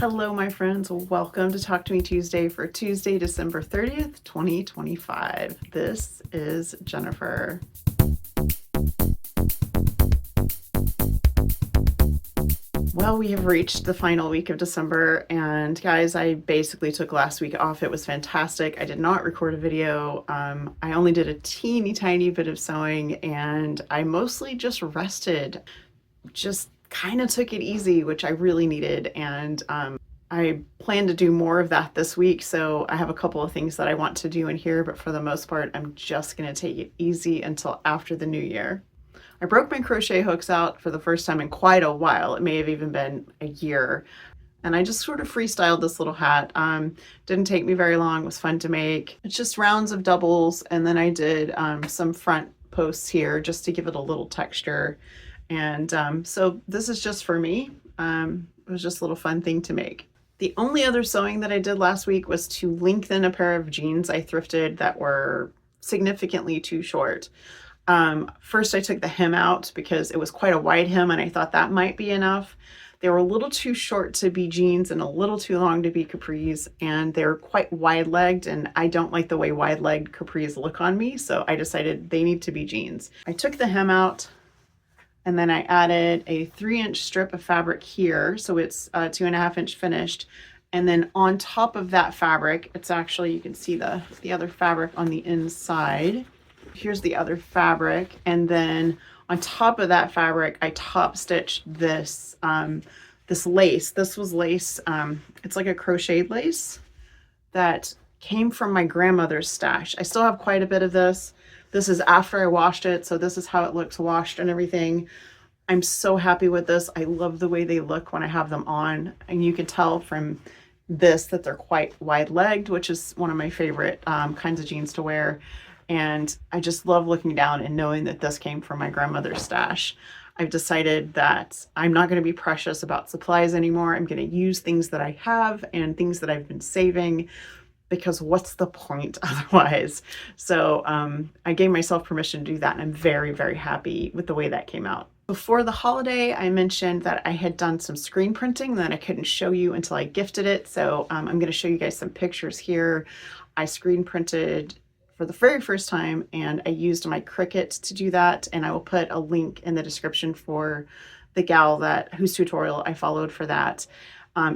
Hello, my friends. Welcome to Talk to Me Tuesday for Tuesday, December 30th, 2025. This is Jennifer. Well, we have reached the final week of December, and guys, I basically took last week off. It was fantastic. I did not record a video. I only did a teeny tiny bit of sewing, and I mostly just rested. Just kind of took it easy, which I really needed, and I plan to do more of that this week, so I have a couple of things that I want to do in here, but for the most part, I'm just going to take it easy until after the new year. I broke my crochet hooks out for the first time in quite a while. It may have even been a year. And I just sort of freestyled this little hat. Didn't take me very long, was fun to make. It's just rounds of doubles, and then I did some front posts here just to give it a little texture. And so this is just for me. It was just a little fun thing to make. The only other sewing that I did last week was to lengthen a pair of jeans I thrifted that were significantly too short. First I took the hem out because it was quite a wide hem and I thought that might be enough. They were a little too short to be jeans and a little too long to be capris, and they're quite wide-legged, and I don't like the way wide-legged capris look on me, so I decided they need to be jeans. I took the hem out, and then I added a 3-inch strip of fabric here, so it's 2.5-inch finished. And then on top of that fabric, it's actually, you can see the other fabric on the inside. Here's the other fabric, and then on top of that fabric, I top stitched this this lace. This was lace. It's like a crocheted lace that came from my grandmother's stash. I still have quite a bit of this. This is after I washed it, so this is how it looks washed and everything. I'm so happy with this. I love the way they look when I have them on, and you can tell from this that they're quite wide-legged, which is one of my favorite kinds of jeans to wear. And I just love looking down and knowing that this came from my grandmother's stash. I've decided that I'm not going to be precious about supplies anymore. I'm going to use things that I have and things that I've been saving, because what's the point otherwise? So I gave myself permission to do that, and I'm very, very happy with the way that came out. Before the holiday, I mentioned that I had done some screen printing that I couldn't show you until I gifted it. So I'm going to show you guys some pictures here. I screen printed for the very first time, and I used my Cricut to do that, and I will put a link in the description for the gal whose tutorial I followed for that.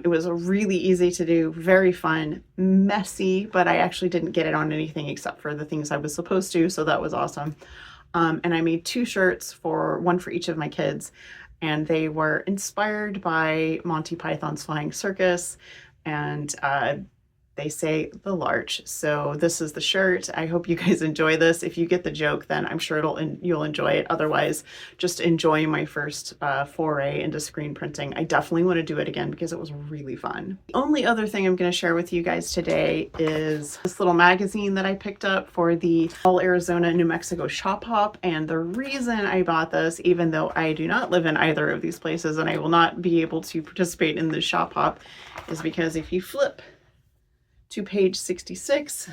It was really easy to do, very fun, messy, but I actually didn't get it on anything except for the things I was supposed to, so that was awesome. And I made 2 shirts, one for each of my kids, and they were inspired by Monty Python's Flying Circus, and they say the larch. So this is the shirt. I hope you guys enjoy this. If you get the joke, then I'm sure you'll enjoy it. Otherwise, just enjoy my first foray into screen printing. I definitely want to do it again because it was really fun. The only other thing I'm going to share with you guys today is this little magazine that I picked up for the All Arizona, New Mexico Shop Hop. And the reason I bought this, even though I do not live in either of these places and I will not be able to participate in the shop hop, is because if you flip to page 66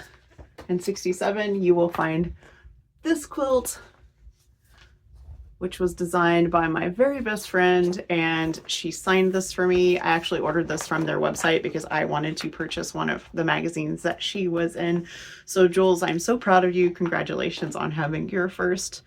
and 67, you will find this quilt, which was designed by my very best friend, and she signed this for me. I actually ordered this from their website because I wanted to purchase one of the magazines that she was in. So Jules, I'm so proud of you. Congratulations on having your first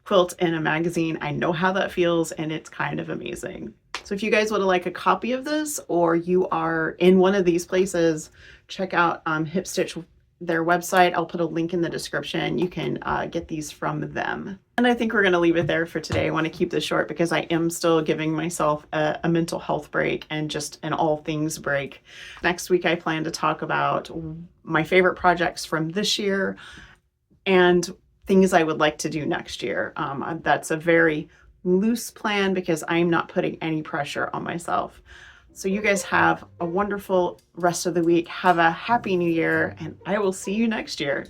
quilt in a magazine. I know how that feels, and it's kind of amazing. So if you guys would like a copy of this, or you are in one of these places, check out Hip Stitch, their website. I'll put a link in the description. You can get these from them. And I think we're going to leave it there for today. I want to keep this short because I am still giving myself a mental health break and just an all things break. Next week, I plan to talk about my favorite projects from this year and things I would like to do next year. That's a very loose plan because I'm not putting any pressure on myself. So you guys have a wonderful rest of the week. Have a happy new year, and I will see you next year.